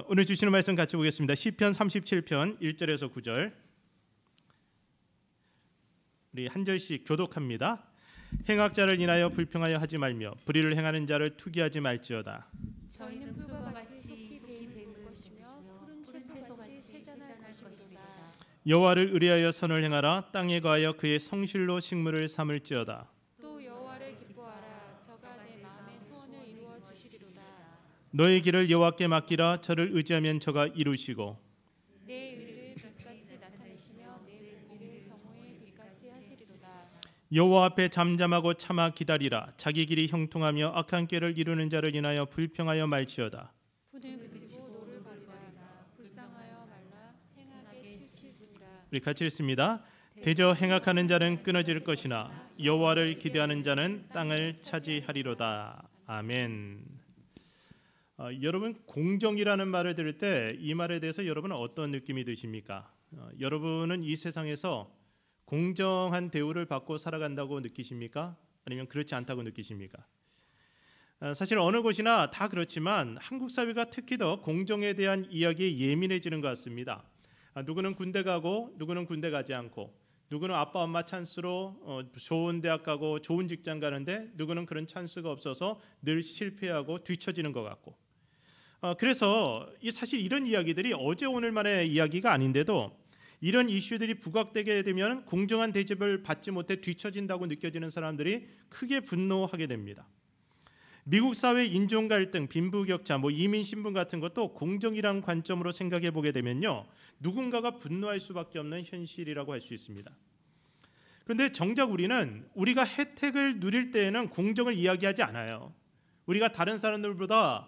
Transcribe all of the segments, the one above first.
오늘 주시는 말씀 같이 보겠습니다. 시편 37편 1절에서 9절. 우리 한 절씩 교독합니다. 행악자를 인하여 불평하여 하지 말며 불의를 행하는 자를 투기하지 말지어다. 저희는 풀과 같이 속히 배임을 것이며 푸른 채소같이 쇠잔할 것이로다. 여호와를 의뢰하여 선을 행하라. 땅에 거하여 그의 성실로 식물을 삼을지어다. 또 여호와를 기뻐하라. 저가 내 마음의 소원을 이루어 주시리로다. 너의 길을 여호와께 맡기라. 저를 의지하면 저가 이루시고 내 의를 빛같이 나타내시며 내 일을 정오의 빛같이 하시리로다. 여호와 앞에 잠잠하고 참아 기다리라. 자기 길이 형통하며 악한 꾀를 이루는 자를 인하여 불평하여 말지어다. 분을 그치고 노를 버리라. 불쌍하여 말라. 행하게 칠칠뿐이라. 우리 같이 읽습니다. 대저 행악하는 자는 끊어질 것이나 여호와를 기대하는 자는 땅을 차지하리로다. 아멘. 여러분, 공정이라는 말을 들을 때 이 말에 대해서 여러분은 어떤 느낌이 드십니까? 여러분은 이 세상에서 공정한 대우를 받고 살아간다고 느끼십니까? 아니면 그렇지 않다고 느끼십니까? 사실 어느 곳이나 다 그렇지만 한국 사회가 특히 더 공정에 대한 이야기에 예민해지는 것 같습니다. 누구는 군대 가고 누구는 군대 가지 않고, 누구는 아빠 엄마 찬스로 좋은 대학 가고 좋은 직장 가는데 누구는 그런 찬스가 없어서 늘 실패하고 뒤처지는 것 같고, 그래서 사실 이런 이야기들이 어제 오늘만의 이야기가 아닌데도 이런 이슈들이 부각되게 되면 공정한 대접을 받지 못해 뒤처진다고 느껴지는 사람들이 크게 분노하게 됩니다. 미국 사회 인종 갈등, 빈부격차, 이민 신분 같은 것도 공정이란 관점으로 생각해 보게 되면요, 누군가가 분노할 수밖에 없는 현실이라고 할 수 있습니다. 그런데 정작 우리가 혜택을 누릴 때에는 공정을 이야기하지 않아요. 우리가 다른 사람들보다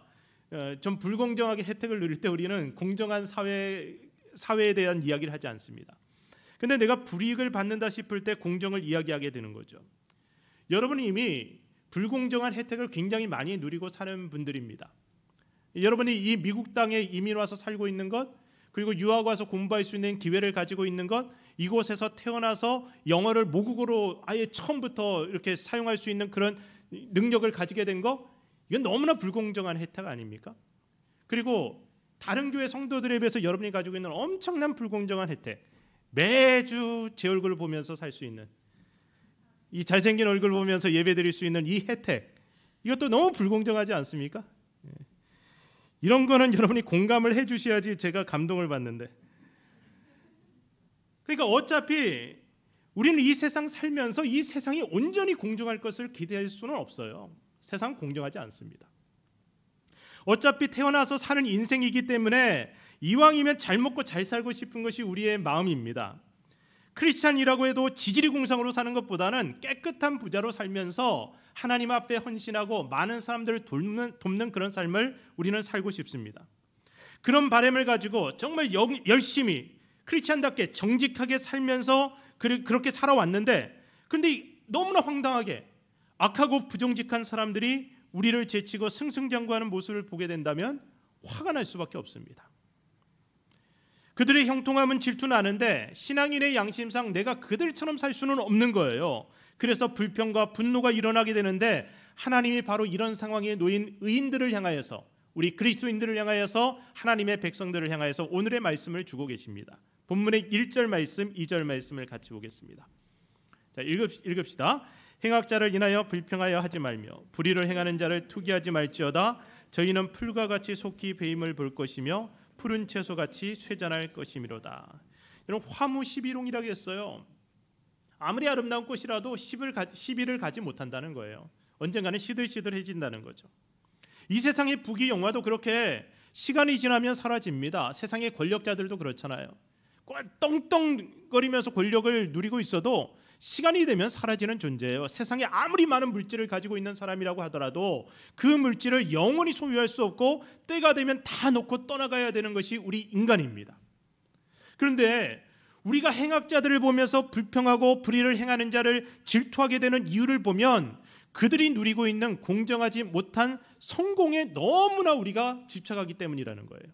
좀 불공정하게 혜택을 누릴 때 우리는 공정한 사회에 대한 이야기를 하지 않습니다. 그런데 내가 불이익을 받는다 싶을 때 공정을 이야기하게 되는 거죠. 여러분이 이미 불공정한 혜택을 굉장히 많이 누리고 사는 분들입니다. 여러분이 이 미국 땅에 이민 와서 살고 있는 것, 그리고 유학 와서 공부할 수 있는 기회를 가지고 있는 것, 이곳에서 태어나서 영어를 모국어로 아예 처음부터 이렇게 사용할 수 있는 그런 능력을 가지게 된 것, 이건 너무나 불공정한 혜택 아닙니까? 그리고 다른 교회 성도들에 비해서 여러분이 가지고 있는 엄청난 불공정한 혜택, 매주 제 얼굴을 보면서 살 수 있는, 이 잘생긴 얼굴 보면서 예배드릴 수 있는 이 혜택, 이것도 너무 불공정하지 않습니까? 이런 거는 여러분이 공감을 해주셔야지 제가 감동을 받는데, 그러니까 어차피 우리는 이 세상 살면서 이 세상이 온전히 공정할 것을 기대할 수는 없어요. 세상 공정하지 않습니다. 어차피 태어나서 사는 인생이기 때문에 이왕이면 잘 먹고 잘 살고 싶은 것이 우리의 마음입니다. 크리스찬이라고 해도 지지리공상으로 사는 것보다는 깨끗한 부자로 살면서 하나님 앞에 헌신하고 많은 사람들을 돕는 그런 삶을 우리는 살고 싶습니다. 그런 바람을 가지고 정말 열심히 크리스찬답게 정직하게 살면서 그렇게 살아왔는데, 그런데 너무나 황당하게 악하고 부정직한 사람들이 우리를 제치고 승승장구하는 모습을 보게 된다면 화가 날 수밖에 없습니다. 그들의 형통함은 질투나는데 신앙인의 양심상 내가 그들처럼 살 수는 없는 거예요. 그래서 불평과 분노가 일어나게 되는데, 하나님이 바로 이런 상황에 놓인 의인들을 향하여서, 우리 그리스도인들을 향하여서, 하나님의 백성들을 향하여서 오늘의 말씀을 주고 계십니다. 본문의 1절 말씀, 2절 말씀을 같이 보겠습니다. 자, 읽읍시다. 행악자를 인하여 불평하여 하지 말며 불의를 행하는 자를 투기하지 말지어다. 저희는 풀과 같이 속히 배임을 볼 것이며 푸른 채소같이 쇠잔할 것이미로다. 여러분, 화무시비롱이라고 했어요. 아무리 아름다운 꽃이라도 시비를 가지 못한다는 거예요. 언젠가는 시들시들해진다는 거죠. 이 세상의 부귀 영화도 그렇게 시간이 지나면 사라집니다. 세상의 권력자들도 그렇잖아요. 떵떵거리면서 권력을 누리고 있어도 시간이 되면 사라지는 존재예요. 세상에 아무리 많은 물질을 가지고 있는 사람이라고 하더라도 그 물질을 영원히 소유할 수 없고 때가 되면 다 놓고 떠나가야 되는 것이 우리 인간입니다. 그런데 우리가 행악자들을 보면서 불평하고 불의를 행하는 자를 질투하게 되는 이유를 보면 그들이 누리고 있는 공정하지 못한 성공에 너무나 우리가 집착하기 때문이라는 거예요.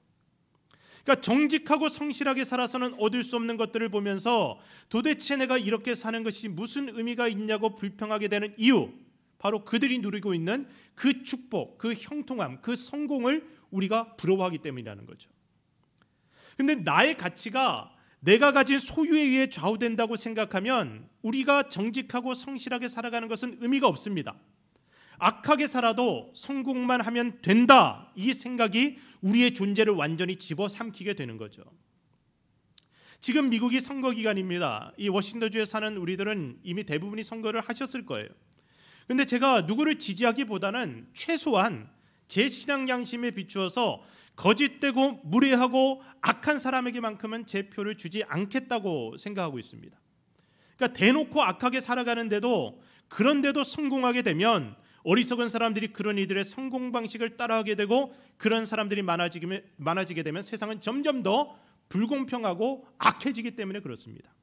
그러니까 정직하고 성실하게 살아서는 얻을 수 없는 것들을 보면서 도대체 내가 이렇게 사는 것이 무슨 의미가 있냐고 불평하게 되는 이유, 바로 그들이 누리고 있는 그 축복, 그 형통함, 그 성공을 우리가 부러워하기 때문이라는 거죠. 근데 나의 가치가 내가 가진 소유에 의해 좌우된다고 생각하면 우리가 정직하고 성실하게 살아가는 것은 의미가 없습니다. 악하게 살아도 성공만 하면 된다, 이 생각이 우리의 존재를 완전히 집어삼키게 되는 거죠. 지금 미국이 선거 기간입니다. 이 워싱턴주에 사는 우리들은 이미 대부분이 선거를 하셨을 거예요. 그런데 제가 누구를 지지하기보다는 최소한 제 신앙 양심에 비추어서 거짓되고 무례하고 악한 사람에게만큼은 제 표를 주지 않겠다고 생각하고 있습니다. 그러니까 대놓고 악하게 살아가는데도, 그런데도 성공하게 되면 어리석은 사람들이 그런 이들의 성공 방식을 따라하게 되고, 그런 사람들이 많아지게 되면 세상은 점점 더 불공평하고 악해지기 때문에 그렇습니다.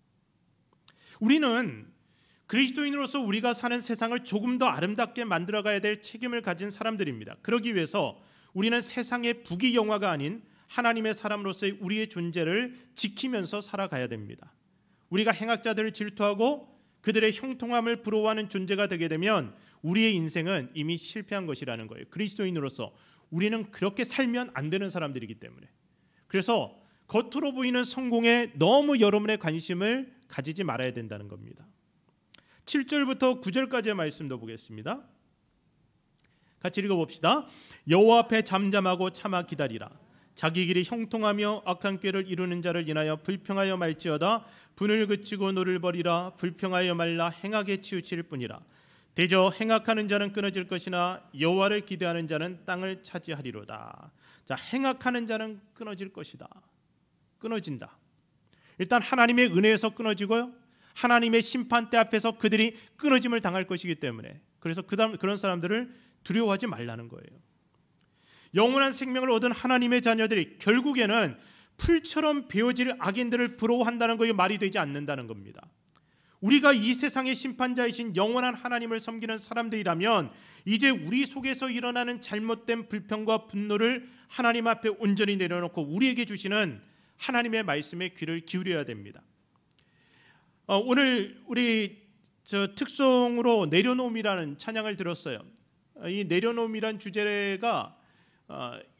우리는 그리스도인으로서 우리가 사는 세상을 조금 더 아름답게 만들어가야 될 책임을 가진 사람들입니다. 그러기 위해서 우리는 세상의 부귀영화가 아닌 하나님의 사람으로서의 우리의 존재를 지키면서 살아가야 됩니다. 우리가 행악자들을 질투하고 그들의 형통함을 부러워하는 존재가 되게 되면 우리의 인생은 이미 실패한 것이라는 거예요. 그리스도인으로서 우리는 그렇게 살면 안 되는 사람들이기 때문에. 그래서 겉으로 보이는 성공에 너무 여러분의 관심을 가지지 말아야 된다는 겁니다. 7절부터 9절까지의 말씀도 보겠습니다. 같이 읽어봅시다. 여호와 앞에 잠잠하고 참아 기다리라. 자기 길이 형통하며 악한 꾀를 이루는 자를 인하여 불평하여 말지어다. 분을 그치고 노를 버리라. 불평하여 말라. 행악에 치우칠 뿐이라. 대저 행악하는 자는 끊어질 것이나 여호와를 기대하는 자는 땅을 차지하리로다. 자, 행악하는 자는 끊어질 것이다. 끊어진다. 일단 하나님의 은혜에서 끊어지고요, 하나님의 심판대 앞에서 그들이 끊어짐을 당할 것이기 때문에, 그래서 그런 사람들을 두려워하지 말라는 거예요. 영원한 생명을 얻은 하나님의 자녀들이 결국에는 풀처럼 베어질 악인들을 부러워한다는 것이 말이 되지 않는다는 겁니다. 우리가 이 세상의 심판자이신 영원한 하나님을 섬기는 사람들이라면 이제 우리 속에서 일어나는 잘못된 불평과 분노를 하나님 앞에 온전히 내려놓고 우리에게 주시는 하나님의 말씀에 귀를 기울여야 됩니다. 오늘 우리 특송으로 내려놓음이라는 찬양을 들었어요. 이 내려놓음이란 주제가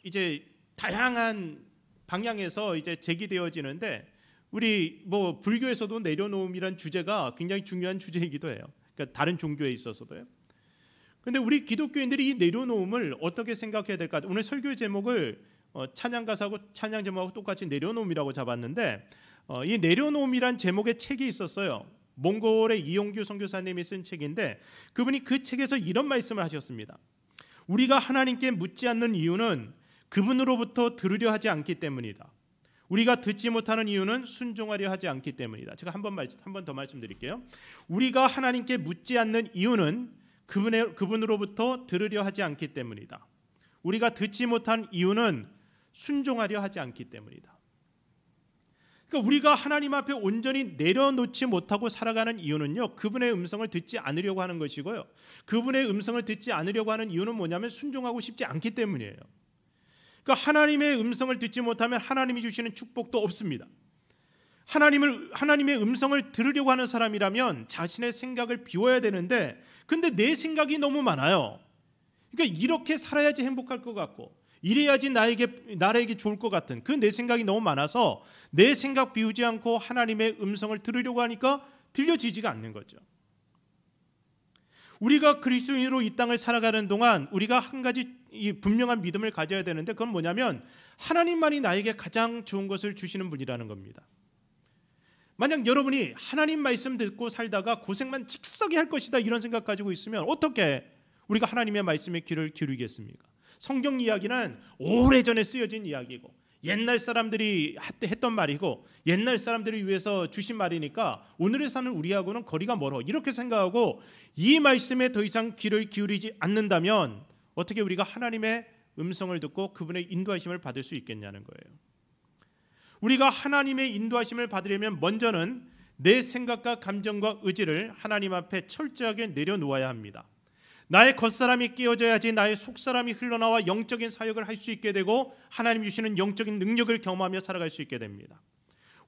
이제 다양한 방향에서 이제 제기되어지는데, 우리 불교에서도 내려놓음이란 주제가 굉장히 중요한 주제이기도 해요. 그러니까 다른 종교에 있어서도요. 그런데 우리 기독교인들이 이 내려놓음을 어떻게 생각해야 될까? 오늘 설교 제목을 찬양 가사하고 찬양 제목하고 똑같이 내려놓음이라고 잡았는데, 이 내려놓음이란 제목의 책이 있었어요. 몽골의 이용규 선교사님이 쓴 책인데, 그분이 그 책에서 이런 말씀을 하셨습니다. 우리가 하나님께 묻지 않는 이유는 그분으로부터 들으려 하지 않기 때문이다. 우리가 듣지 못하는 이유는 순종하려 하지 않기 때문이다. 제가 한 번 더 말씀드릴게요. 우리가 하나님께 묻지 않는 이유는 그분으로부터 들으려 하지 않기 때문이다. 우리가 듣지 못한 이유는 순종하려 하지 않기 때문이다. 그러니까 우리가 하나님 앞에 온전히 내려놓지 못하고 살아가는 이유는요, 그분의 음성을 듣지 않으려고 하는 것이고요, 그분의 음성을 듣지 않으려고 하는 이유는 뭐냐면 순종하고 싶지 않기 때문이에요. 그러니까 하나님의 음성을 듣지 못하면 하나님이 주시는 축복도 없습니다. 하나님의 음성을 들으려고 하는 사람이라면 자신의 생각을 비워야 되는데, 근데 내 생각이 너무 많아요. 그러니까 이렇게 살아야지 행복할 것 같고, 이래야지 나에게 좋을 것 같은 그 내 생각이 너무 많아서 내 생각 비우지 않고 하나님의 음성을 들으려고 하니까 들려지지가 않는 거죠. 우리가 그리스도인으로 이 땅을 살아가는 동안 우리가 한 가지 분명한 믿음을 가져야 되는데, 그건 뭐냐면 하나님만이 나에게 가장 좋은 것을 주시는 분이라는 겁니다. 만약 여러분이 하나님 말씀 듣고 살다가 고생만 직석이 할 것이다 이런 생각 가지고 있으면 어떻게 우리가 하나님의 말씀에 귀를 기울이겠습니까? 성경 이야기는 오래전에 쓰여진 이야기고 옛날 사람들이 했던 말이고 옛날 사람들을 위해서 주신 말이니까 오늘의 사는 우리하고는 거리가 멀어, 이렇게 생각하고 이 말씀에 더 이상 귀를 기울이지 않는다면 어떻게 우리가 하나님의 음성을 듣고 그분의 인도하심을 받을 수 있겠냐는 거예요. 우리가 하나님의 인도하심을 받으려면 먼저는 내 생각과 감정과 의지를 하나님 앞에 철저하게 내려놓아야 합니다. 나의 겉사람이 깨어져야지 나의 속사람이 흘러나와 영적인 사역을 할 수 있게 되고 하나님 주시는 영적인 능력을 경험하며 살아갈 수 있게 됩니다.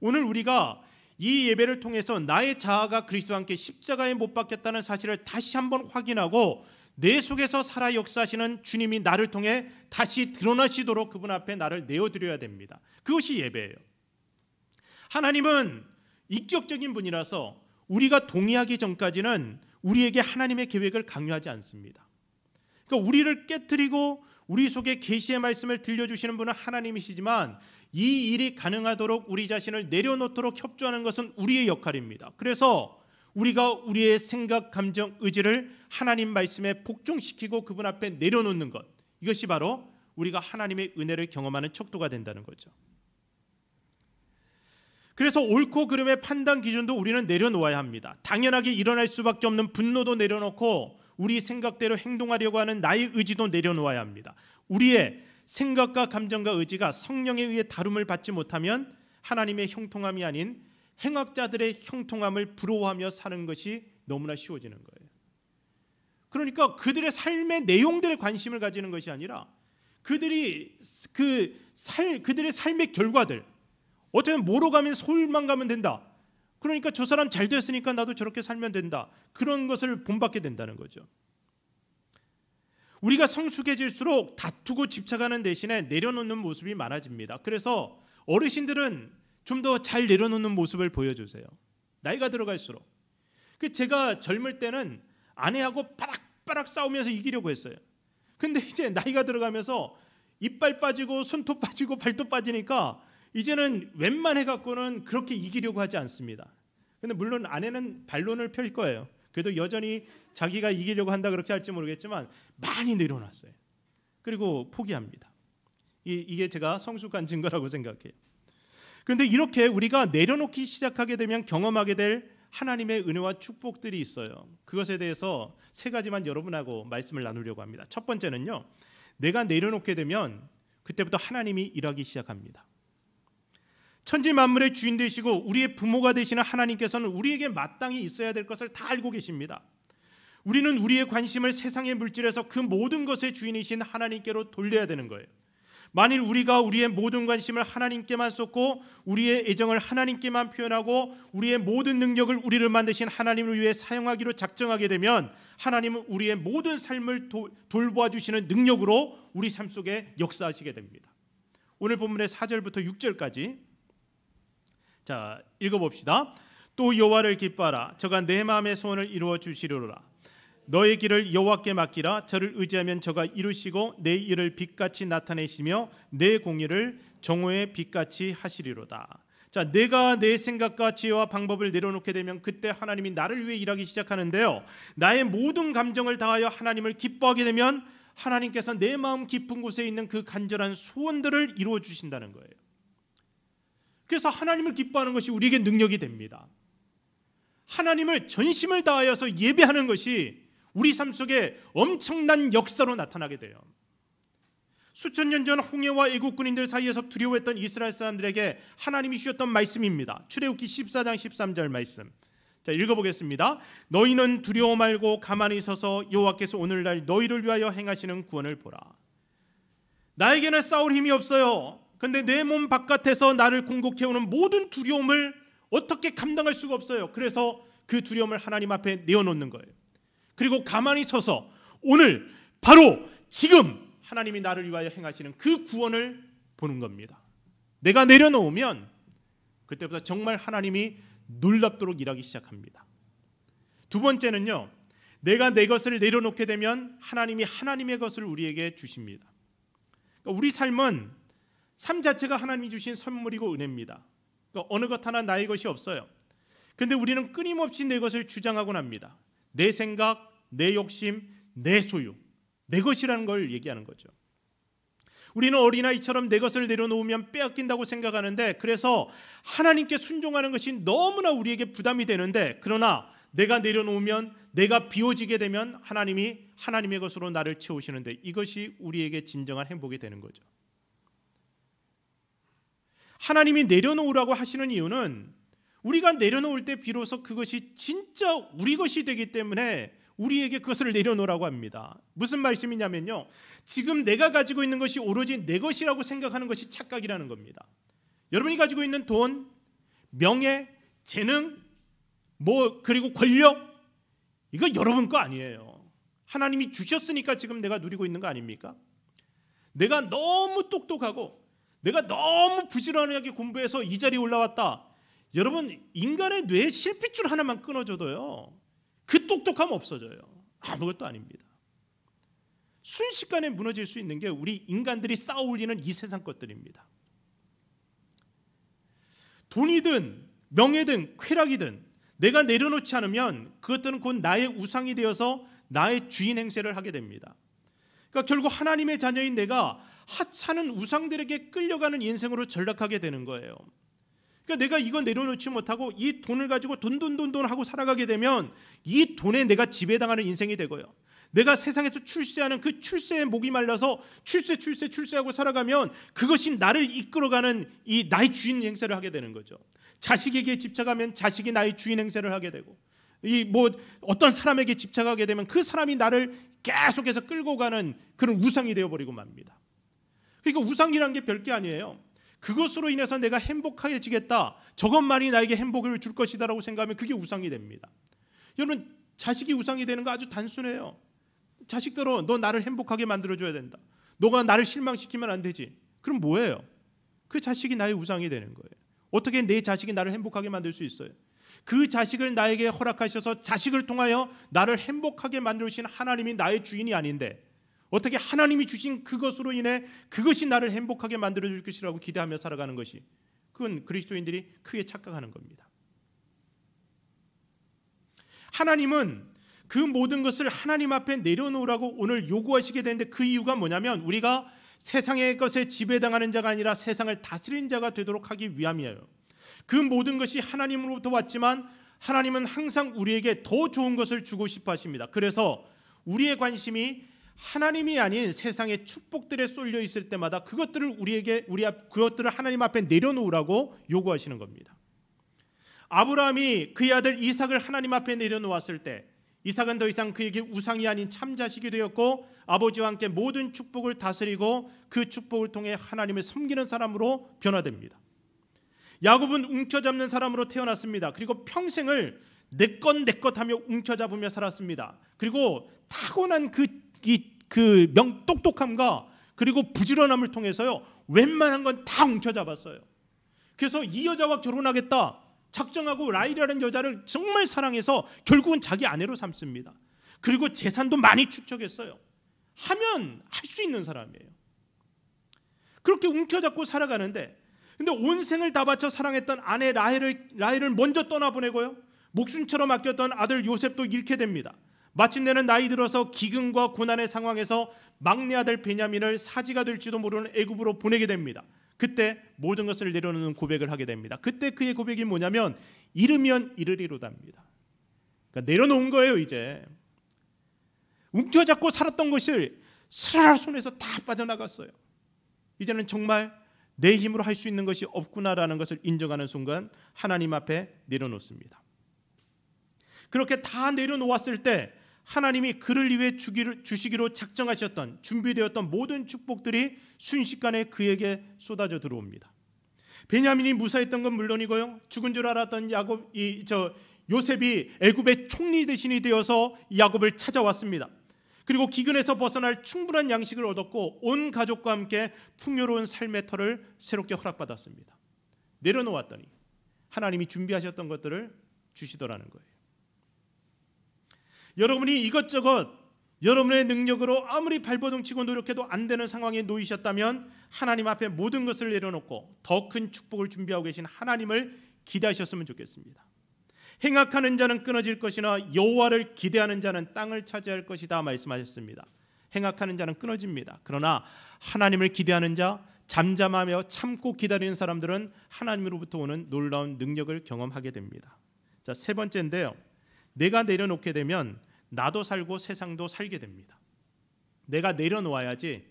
오늘 우리가 이 예배를 통해서 나의 자아가 그리스도와 함께 십자가에 못 박혔다는 사실을 다시 한번 확인하고 내 속에서 살아 역사하시는 주님이 나를 통해 다시 드러나시도록 그분 앞에 나를 내어드려야 됩니다. 그것이 예배예요. 하나님은 인격적인 분이라서 우리가 동의하기 전까지는 우리에게 하나님의 계획을 강요하지 않습니다. 그러니까 우리를 깨트리고 우리 속에 계시의 말씀을 들려주시는 분은 하나님이시지만 이 일이 가능하도록 우리 자신을 내려놓도록 협조하는 것은 우리의 역할입니다. 그래서 우리가 우리의 생각, 감정, 의지를 하나님 말씀에 복종시키고 그분 앞에 내려놓는 것, 이것이 바로 우리가 하나님의 은혜를 경험하는 척도가 된다는 거죠. 그래서 옳고 그름의 판단 기준도 우리는 내려놓아야 합니다. 당연하게 일어날 수밖에 없는 분노도 내려놓고 우리 생각대로 행동하려고 하는 나의 의지도 내려놓아야 합니다. 우리의 생각과 감정과 의지가 성령에 의해 다룸을 받지 못하면 하나님의 형통함이 아닌 행악자들의 형통함을 부러워하며 사는 것이 너무나 쉬워지는 거예요. 그러니까 그들의 삶의 내용들에 관심을 가지는 것이 아니라 그들의 삶의 결과들, 어쨌든 뭐로 가면 서울만 가면 된다. 그러니까 저 사람 잘 됐으니까 나도 저렇게 살면 된다. 그런 것을 본받게 된다는 거죠. 우리가 성숙해질수록 다투고 집착하는 대신에 내려놓는 모습이 많아집니다. 그래서 어르신들은 좀 더 잘 내려놓는 모습을 보여주세요. 나이가 들어갈수록. 제가 젊을 때는 아내하고 빠락빠락 싸우면서 이기려고 했어요. 근데 이제 나이가 들어가면서 이빨 빠지고 손톱 빠지고 발톱 빠지니까 이제는 웬만해 갖고는 그렇게 이기려고 하지 않습니다. 근데 물론 아내는 반론을 펼 거예요. 그래도 여전히 자기가 이기려고 한다 그렇게 할지 모르겠지만 많이 내려놨어요. 그리고 포기합니다. 이게 제가 성숙한 증거라고 생각해요. 그런데 이렇게 우리가 내려놓기 시작하게 되면 경험하게 될 하나님의 은혜와 축복들이 있어요. 그것에 대해서 세 가지만 여러분하고 말씀을 나누려고 합니다. 첫 번째는요, 내가 내려놓게 되면 그때부터 하나님이 일하기 시작합니다. 천지 만물의 주인 되시고 우리의 부모가 되시는 하나님께서는 우리에게 마땅히 있어야 될 것을 다 알고 계십니다. 우리는 우리의 관심을 세상의 물질에서 그 모든 것의 주인이신 하나님께로 돌려야 되는 거예요. 만일 우리가 우리의 모든 관심을 하나님께만 쏟고 우리의 애정을 하나님께만 표현하고 우리의 모든 능력을 우리를 만드신 하나님을 위해 사용하기로 작정하게 되면 하나님은 우리의 모든 삶을 돌보아 주시는 능력으로 우리 삶 속에 역사하시게 됩니다. 오늘 본문의 4절부터 6절까지 자, 읽어봅시다. 또 여호와를 기뻐하라. 저가 내 마음의 소원을 이루어 주시리로라. 너의 길을 여호와께 맡기라. 저를 의지하면 저가 이루시고 내 일을 빛같이 나타내시며 내 공의를 정오의 빛같이 하시리로다. 자, 내가 내 생각과 지혜와 방법을 내려놓게 되면 그때 하나님이 나를 위해 일하기 시작하는데요, 나의 모든 감정을 다하여 하나님을 기뻐하게 되면 하나님께서 내 마음 깊은 곳에 있는 그 간절한 소원들을 이루어 주신다는 거예요. 그래서 하나님을 기뻐하는 것이 우리에게 능력이 됩니다. 하나님을 전심을 다하여서 예배하는 것이 우리 삶 속에 엄청난 역사로 나타나게 돼요. 수천 년 전 홍해와 애국 군인들 사이에서 두려워했던 이스라엘 사람들에게 하나님이 주셨던 말씀입니다. 출애굽기 14장 13절 말씀. 자, 읽어보겠습니다. 너희는 두려워 말고 가만히 서서 여호와께서 오늘날 너희를 위하여 행하시는 구원을 보라. 나에게는 싸울 힘이 없어요. 근데 내 몸 바깥에서 나를 공격해오는 모든 두려움을 어떻게 감당할 수가 없어요. 그래서 그 두려움을 하나님 앞에 내어놓는 거예요. 그리고 가만히 서서 오늘 바로 지금 하나님이 나를 위하여 행하시는 그 구원을 보는 겁니다. 내가 내려놓으면 그때부터 정말 하나님이 놀랍도록 일하기 시작합니다. 두 번째는요, 내가 내 것을 내려놓게 되면 하나님이 하나님의 것을 우리에게 주십니다. 그러니까 우리 삶은 삶 자체가 하나님이 주신 선물이고 은혜입니다. 그러니까 어느 것 하나 나의 것이 없어요. 그런데 우리는 끊임없이 내 것을 주장하곤 합니다. 내 생각, 내 욕심, 내 소유, 내 것이라는 걸 얘기하는 거죠. 우리는 어린아이처럼 내 것을 내려놓으면 빼앗긴다고 생각하는데, 그래서 하나님께 순종하는 것이 너무나 우리에게 부담이 되는데, 그러나 내가 내려놓으면, 내가 비워지게 되면 하나님이 하나님의 것으로 나를 채우시는데, 이것이 우리에게 진정한 행복이 되는 거죠. 하나님이 내려놓으라고 하시는 이유는 우리가 내려놓을 때 비로소 그것이 진짜 우리 것이 되기 때문에 우리에게 그것을 내려놓으라고 합니다. 무슨 말씀이냐면요, 지금 내가 가지고 있는 것이 오로지 내 것이라고 생각하는 것이 착각이라는 겁니다. 여러분이 가지고 있는 돈, 명예, 재능, 그리고 권력, 이거 여러분 거 아니에요. 하나님이 주셨으니까 지금 내가 누리고 있는 거 아닙니까? 내가 너무 똑똑하고 내가 너무 부지런하게 공부해서 이 자리에 올라왔다. 여러분, 인간의 뇌에 실핏줄 하나만 끊어줘도요, 그 똑똑함 없어져요. 아무것도 아닙니다. 순식간에 무너질 수 있는 게 우리 인간들이 쌓아 올리는 이 세상 것들입니다. 돈이든 명예든 쾌락이든 내가 내려놓지 않으면 그것들은 곧 나의 우상이 되어서 나의 주인 행세를 하게 됩니다. 그러니까 결국 하나님의 자녀인 내가 하찮은 우상들에게 끌려가는 인생으로 전락하게 되는 거예요. 그러니까 내가 이거 내려놓지 못하고 이 돈을 가지고 돈 하고 살아가게 되면 이 돈에 내가 지배당하는 인생이 되고요. 내가 세상에서 출세하는 그 출세의 목이 말라서 출세하고 살아가면 그것이 나를 이끌어가는 이 나의 주인 행세를 하게 되는 거죠. 자식에게 집착하면 자식이 나의 주인 행세를 하게 되고, 어떤 사람에게 집착하게 되면 그 사람이 나를 계속해서 끌고 가는 그런 우상이 되어버리고 맙니다. 그러니까 우상이라는 게 별게 아니에요. 그것으로 인해서 내가 행복해지겠다, 저것만이 나에게 행복을 줄 것이다라고 생각하면 그게 우상이 됩니다. 여러분, 자식이 우상이 되는 거 아주 단순해요. 자식들은 너 나를 행복하게 만들어줘야 된다, 너가 나를 실망시키면 안 되지. 그럼 뭐예요? 그 자식이 나의 우상이 되는 거예요. 어떻게 내 자식이 나를 행복하게 만들 수 있어요? 그 자식을 나에게 허락하셔서 자식을 통하여 나를 행복하게 만들어주신 하나님이 나의 주인이 아닌데 어떻게 하나님이 주신 그것으로 인해 그것이 나를 행복하게 만들어줄 것이라고 기대하며 살아가는 것이, 그건 그리스도인들이 크게 착각하는 겁니다. 하나님은 그 모든 것을 하나님 앞에 내려놓으라고 오늘 요구하시게 되는데, 그 이유가 뭐냐면 우리가 세상의 것에 지배당하는 자가 아니라 세상을 다스리는 자가 되도록 하기 위함이에요. 그 모든 것이 하나님으로부터 왔지만 하나님은 항상 우리에게 더 좋은 것을 주고 싶어 하십니다. 그래서 우리의 관심이 하나님이 아닌 세상의 축복들에 쏠려 있을 때마다 그것들을 그것들을 하나님 앞에 내려놓으라고 요구하시는 겁니다. 아브라함이 그의 아들 이삭을 하나님 앞에 내려놓았을 때 이삭은 더 이상 그에게 우상이 아닌 참자식이 되었고 아버지와 함께 모든 축복을 다스리고 그 축복을 통해 하나님을 섬기는 사람으로 변화됩니다. 야곱은 움켜잡는 사람으로 태어났습니다. 그리고 평생을 내 것 하며 움켜잡으며 살았습니다. 그리고 타고난 똑똑함과 그리고 부지런함을 통해서요, 웬만한 건 다 움켜잡았어요. 그래서 이 여자와 결혼하겠다 작정하고 라일이라는 여자를 정말 사랑해서 결국은 자기 아내로 삼습니다. 그리고 재산도 많이 축적했어요. 하면 할 수 있는 사람이에요. 그렇게 움켜잡고 살아가는데, 근데 온 생을 다 바쳐 사랑했던 아내 라헬을 먼저 떠나보내고요, 목숨처럼 아꼈던 아들 요셉도 잃게 됩니다. 마침내는 나이 들어서 기근과 고난의 상황에서 막내 아들 베냐민을 사지가 될지도 모르는 애굽으로 보내게 됩니다. 그때 모든 것을 내려놓는 고백을 하게 됩니다. 그때 그의 고백이 뭐냐면 이르면 이르리로답니다. 그러니까 내려놓은 거예요. 이제 움켜잡고 살았던 것을 스라라 손에서 다 빠져나갔어요. 이제는 정말 내 힘으로 할 수 있는 것이 없구나라는 것을 인정하는 순간 하나님 앞에 내려놓습니다. 그렇게 다 내려놓았을 때 하나님이 그를 위해 주시기로 작정하셨던, 준비되었던 모든 축복들이 순식간에 그에게 쏟아져 들어옵니다. 베냐민이 무사했던 건 물론이고요, 죽은 줄 알았던 요셉이 애굽의 총리 대신이 되어서 야곱을 찾아왔습니다. 그리고 기근에서 벗어날 충분한 양식을 얻었고 온 가족과 함께 풍요로운 삶의 터를 새롭게 허락받았습니다. 내려놓았더니 하나님이 준비하셨던 것들을 주시더라는 거예요. 여러분이 이것저것 여러분의 능력으로 아무리 발버둥치고 노력해도 안 되는 상황에 놓이셨다면 하나님 앞에 모든 것을 내려놓고 더 큰 축복을 준비하고 계신 하나님을 기대하셨으면 좋겠습니다. 행악하는 자는 끊어질 것이나 여호와를 기대하는 자는 땅을 차지할 것이다 말씀하셨습니다. 행악하는 자는 끊어집니다. 그러나 하나님을 기대하는 자, 잠잠하며 참고 기다리는 사람들은 하나님으로부터 오는 놀라운 능력을 경험하게 됩니다. 자, 세 번째인데요, 내가 내려놓게 되면 나도 살고 세상도 살게 됩니다. 내가 내려놓아야지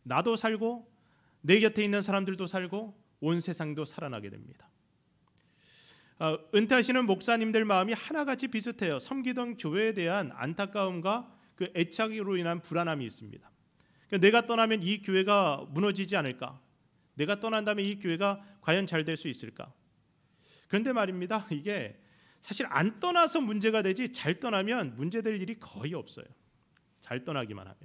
나도 살고 내 곁에 있는 사람들도 살고 온 세상도 살아나게 됩니다. 은퇴하시는 목사님들 마음이 하나같이 비슷해요. 섬기던 교회에 대한 안타까움과 그 애착으로 인한 불안함이 있습니다. 그러니까 내가 떠나면 이 교회가 무너지지 않을까? 내가 떠난다면 이 교회가 과연 잘 될 수 있을까? 그런데 말입니다, 이게 사실 안 떠나서 문제가 되지 잘 떠나면 문제될 일이 거의 없어요. 잘 떠나기만 하면.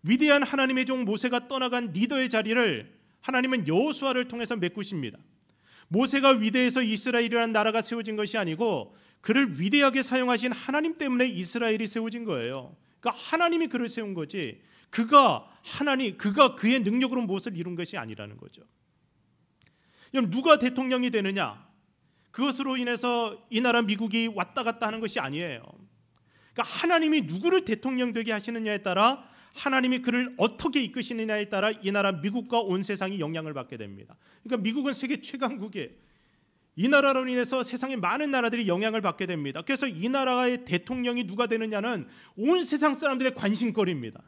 위대한 하나님의 종 모세가 떠나간 리더의 자리를 하나님은 여호수아를 통해서 메꾸십니다. 모세가 위대해서 이스라엘이라는 나라가 세워진 것이 아니고 그를 위대하게 사용하신 하나님 때문에 이스라엘이 세워진 거예요. 그러니까 하나님이 그를 세운 거지 그가 그의 능력으로 무엇을 이룬 것이 아니라는 거죠. 그럼 누가 대통령이 되느냐? 그것으로 인해서 이 나라 미국이 왔다 갔다 하는 것이 아니에요. 그러니까 하나님이 누구를 대통령 되게 하시느냐에 따라 하나님이 그를 어떻게 이끄시느냐에 따라 이 나라 미국과 온 세상이 영향을 받게 됩니다. 그러니까 미국은 세계 최강국이에요. 이 나라로 인해서 세상의 많은 나라들이 영향을 받게 됩니다. 그래서 이 나라의 대통령이 누가 되느냐는 온 세상 사람들의 관심거리입니다.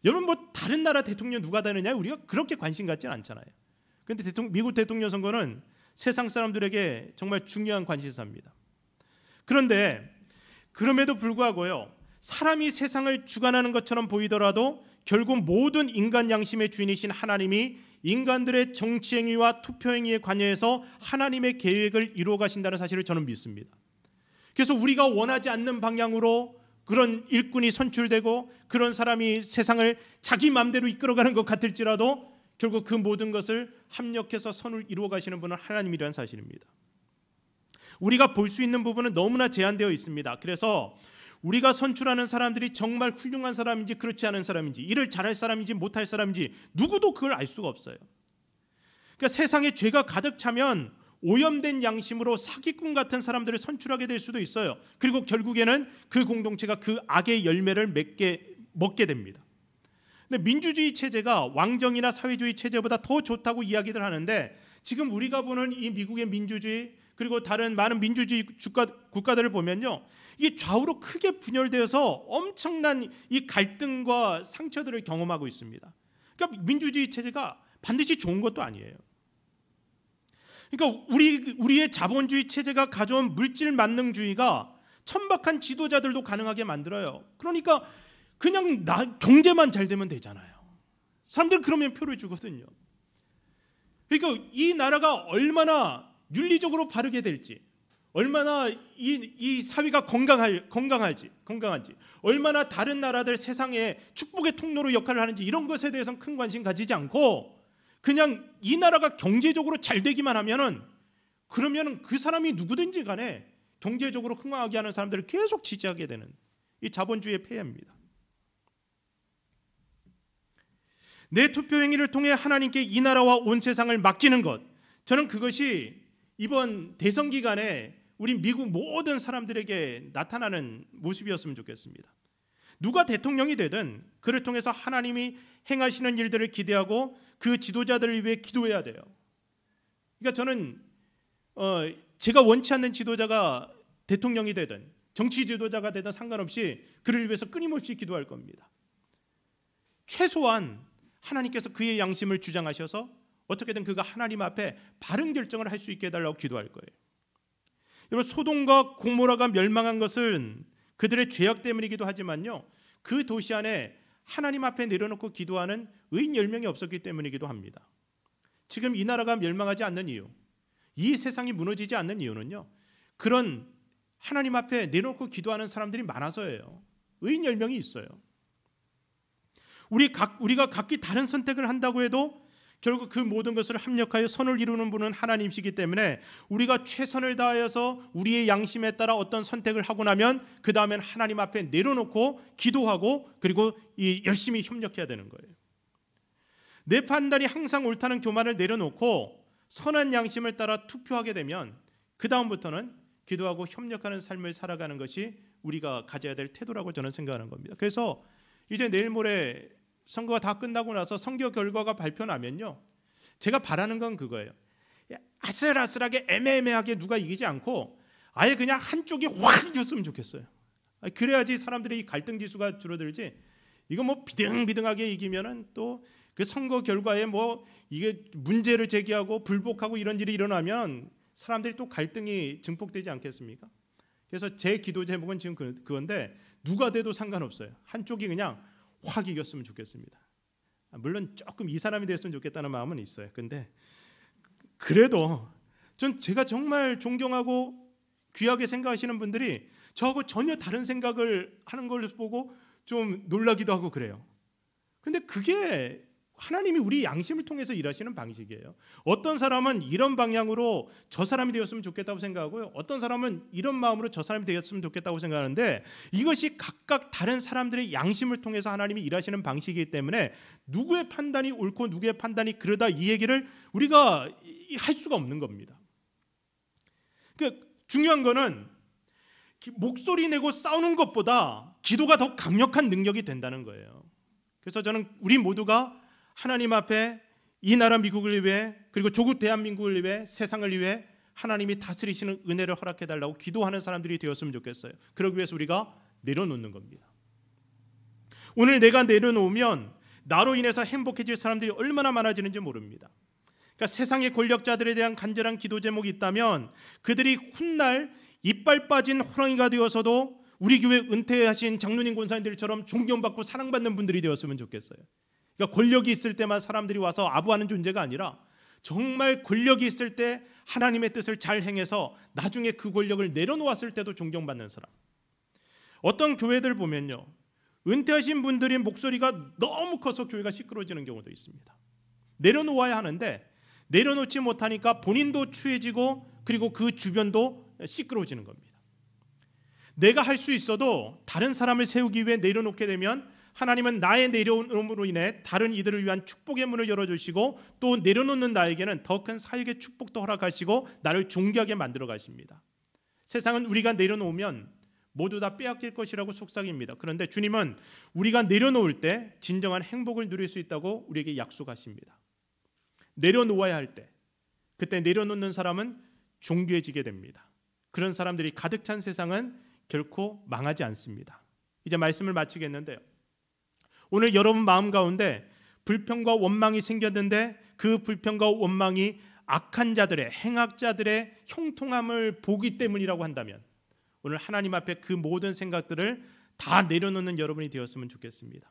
여러분 뭐 다른 나라 대통령 누가 되느냐 우리가 그렇게 관심 갖지는 않잖아요. 그런데 미국 대통령 선거는 세상 사람들에게 정말 중요한 관심사입니다. 그런데 그럼에도 불구하고요, 사람이 세상을 주관하는 것처럼 보이더라도 결국 모든 인간 양심의 주인이신 하나님이 인간들의 정치 행위와 투표 행위에 관여해서 하나님의 계획을 이루어 가신다는 사실을 저는 믿습니다. 그래서 우리가 원하지 않는 방향으로 그런 일꾼이 선출되고 그런 사람이 세상을 자기 마음대로 이끌어가는 것 같을지라도 결국 그 모든 것을 합력해서 선을 이루어 가시는 분은 하나님이라는 사실입니다. 우리가 볼 수 있는 부분은 너무나 제한되어 있습니다. 그래서 우리가 선출하는 사람들이 정말 훌륭한 사람인지 그렇지 않은 사람인지, 일을 잘할 사람인지 못할 사람인지 누구도 그걸 알 수가 없어요. 그러니까 세상에 죄가 가득 차면 오염된 양심으로 사기꾼 같은 사람들을 선출하게 될 수도 있어요. 그리고 결국에는 그 공동체가 그 악의 열매를 먹게 됩니다. 근데 민주주의 체제가 왕정이나 사회주의 체제보다 더 좋다고 이야기들 하는데 지금 우리가 보는 이 미국의 민주주의 그리고 다른 많은 민주주의 국가들을 보면요, 이게 좌우로 크게 분열되어서 엄청난 이 갈등과 상처들을 경험하고 있습니다. 그러니까 민주주의 체제가 반드시 좋은 것도 아니에요. 그러니까 우리의 자본주의 체제가 가져온 물질 만능주의가 천박한 지도자들도 가능하게 만들어요. 그러니까 그냥 경제만 잘 되면 되잖아요. 사람들은 그러면 표를 주거든요. 그러니까 이 나라가 얼마나 윤리적으로 바르게 될지, 얼마나 이 사회가 건강한지, 얼마나 다른 나라들 세상에 축복의 통로로 역할을 하는지 이런 것에 대해서는 큰 관심 가지지 않고 그냥 이 나라가 경제적으로 잘 되기만 하면은 그러면 그 사람이 누구든지 간에 경제적으로 흥황하게 하는 사람들을 계속 지지하게 되는 이 자본주의의 폐해입니다. 내 투표 행위를 통해 하나님께 이 나라와 온 세상을 맡기는 것, 저는 그것이 이번 대선 기간에 우리 미국 모든 사람들에게 나타나는 모습이었으면 좋겠습니다. 누가 대통령이 되든 그를 통해서 하나님이 행하시는 일들을 기대하고 그 지도자들을 위해 기도해야 돼요. 그러니까 저는 제가 원치 않는 지도자가 대통령이 되든 정치 지도자가 되든 상관없이 그를 위해서 끊임없이 기도할 겁니다. 최소한 하나님께서 그의 양심을 주장하셔서 어떻게든 그가 하나님 앞에 바른 결정을 할 수 있게 해달라고 기도할 거예요. 여러분, 소돔과 고모라가 멸망한 것은 그들의 죄악 때문이기도 하지만요, 그 도시 안에 하나님 앞에 내려놓고 기도하는 의인 10명이 없었기 때문이기도 합니다. 지금 이 나라가 멸망하지 않는 이유, 이 세상이 무너지지 않는 이유는요, 그런 하나님 앞에 내놓고 기도하는 사람들이 많아서예요. 의인 10명이 있어요. 우리가 각기 다른 선택을 한다고 해도 결국 그 모든 것을 합력하여 선을 이루는 분은 하나님이시기 때문에 우리가 최선을 다하여서 우리의 양심에 따라 어떤 선택을 하고 나면 그 다음엔 하나님 앞에 내려놓고 기도하고 그리고 열심히 협력해야 되는 거예요. 내 판단이 항상 옳다는 교만을 내려놓고 선한 양심을 따라 투표하게 되면 그 다음부터는 기도하고 협력하는 삶을 살아가는 것이 우리가 가져야 될 태도라고 저는 생각하는 겁니다. 그래서 이제 내일 모레 선거가 다 끝나고 나서 선거 결과가 발표나면요, 제가 바라는 건 그거예요. 아슬아슬하게 애매하게 누가 이기지 않고 아예 그냥 한쪽이 확 이겼으면 좋겠어요. 그래야지 사람들의 이 갈등 지수가 줄어들지, 이거 뭐 비등비등하게 이기면은 또 그 선거 결과에 뭐 이게 문제를 제기하고 불복하고 이런 일이 일어나면 사람들이 또 갈등이 증폭되지 않겠습니까? 그래서 제 기도 제목은 지금 그건데 누가 돼도 상관없어요. 한쪽이 그냥 확 이겼으면 좋겠습니다. 물론 조금 이 사람이 됐으면 좋겠다는 마음은 있어요. 근데 그래도 제가 정말 존경하고 귀하게 생각하시는 분들이 저하고 전혀 다른 생각을 하는 걸 보고 좀 놀라기도 하고 그래요. 근데 그게 하나님이 우리 양심을 통해서 일하시는 방식이에요. 어떤 사람은 이런 방향으로 저 사람이 되었으면 좋겠다고 생각하고요. 어떤 사람은 이런 마음으로 저 사람이 되었으면 좋겠다고 생각하는데 이것이 각각 다른 사람들의 양심을 통해서 하나님이 일하시는 방식이기 때문에 누구의 판단이 옳고 누구의 판단이 그러다 이 얘기를 우리가 할 수가 없는 겁니다. 그러니까 중요한 거는 목소리 내고 싸우는 것보다 기도가 더 강력한 능력이 된다는 거예요. 그래서 저는 우리 모두가 하나님 앞에 이 나라 미국을 위해 그리고 조국 대한민국을 위해 세상을 위해 하나님이 다스리시는 은혜를 허락해달라고 기도하는 사람들이 되었으면 좋겠어요. 그러기 위해서 우리가 내려놓는 겁니다. 오늘 내가 내려놓으면 나로 인해서 행복해질 사람들이 얼마나 많아지는지 모릅니다. 그러니까 세상의 권력자들에 대한 간절한 기도 제목이 있다면 그들이 훗날 이빨 빠진 호랑이가 되어서도 우리 교회 은퇴하신 장로님 권사님들처럼 존경받고 사랑받는 분들이 되었으면 좋겠어요. 그러니까 권력이 있을 때만 사람들이 와서 아부하는 존재가 아니라 정말 권력이 있을 때 하나님의 뜻을 잘 행해서 나중에 그 권력을 내려놓았을 때도 존경받는 사람. 어떤 교회들 보면요, 은퇴하신 분들의 목소리가 너무 커서 교회가 시끄러워지는 경우도 있습니다. 내려놓아야 하는데 내려놓지 못하니까 본인도 추해지고 그리고 그 주변도 시끄러워지는 겁니다. 내가 할 수 있어도 다른 사람을 세우기 위해 내려놓게 되면 하나님은 나의 내려놓음으로 인해 다른 이들을 위한 축복의 문을 열어주시고 또 내려놓는 나에게는 더 큰 사역의 축복도 허락하시고 나를 존귀하게 만들어 가십니다. 세상은 우리가 내려놓으면 모두 다 빼앗길 것이라고 속삭입니다. 그런데 주님은 우리가 내려놓을 때 진정한 행복을 누릴 수 있다고 우리에게 약속하십니다. 내려놓아야 할 때, 그때 내려놓는 사람은 존귀해지게 됩니다. 그런 사람들이 가득 찬 세상은 결코 망하지 않습니다. 이제 말씀을 마치겠는데요, 오늘 여러분 마음 가운데 불평과 원망이 생겼는데 그 불평과 원망이 악한 자들의, 행악자들의 형통함을 보기 때문이라고 한다면 오늘 하나님 앞에 그 모든 생각들을 다 내려놓는 여러분이 되었으면 좋겠습니다.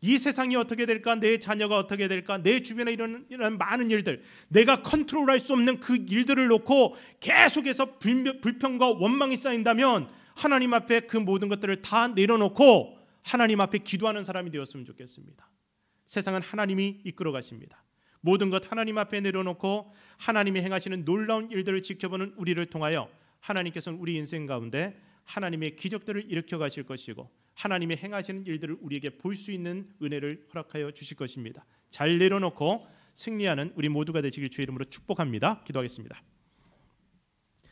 이 세상이 어떻게 될까, 내 자녀가 어떻게 될까, 내 주변에 이런 많은 일들, 내가 컨트롤할 수 없는 그 일들을 놓고 계속해서 불평과 원망이 쌓인다면 하나님 앞에 그 모든 것들을 다 내려놓고 하나님 앞에 기도하는 사람이 되었으면 좋겠습니다. 세상은 하나님이 이끌어 가십니다. 모든 것 하나님 앞에 내려놓고 하나님이 행하시는 놀라운 일들을 지켜보는 우리를 통하여 하나님께서는 우리 인생 가운데 하나님의 기적들을 일으켜 가실 것이고 하나님의 행하시는 일들을 우리에게 볼 수 있는 은혜를 허락하여 주실 것입니다. 잘 내려놓고 승리하는 우리 모두가 되시길 주의 이름으로 축복합니다. 기도하겠습니다.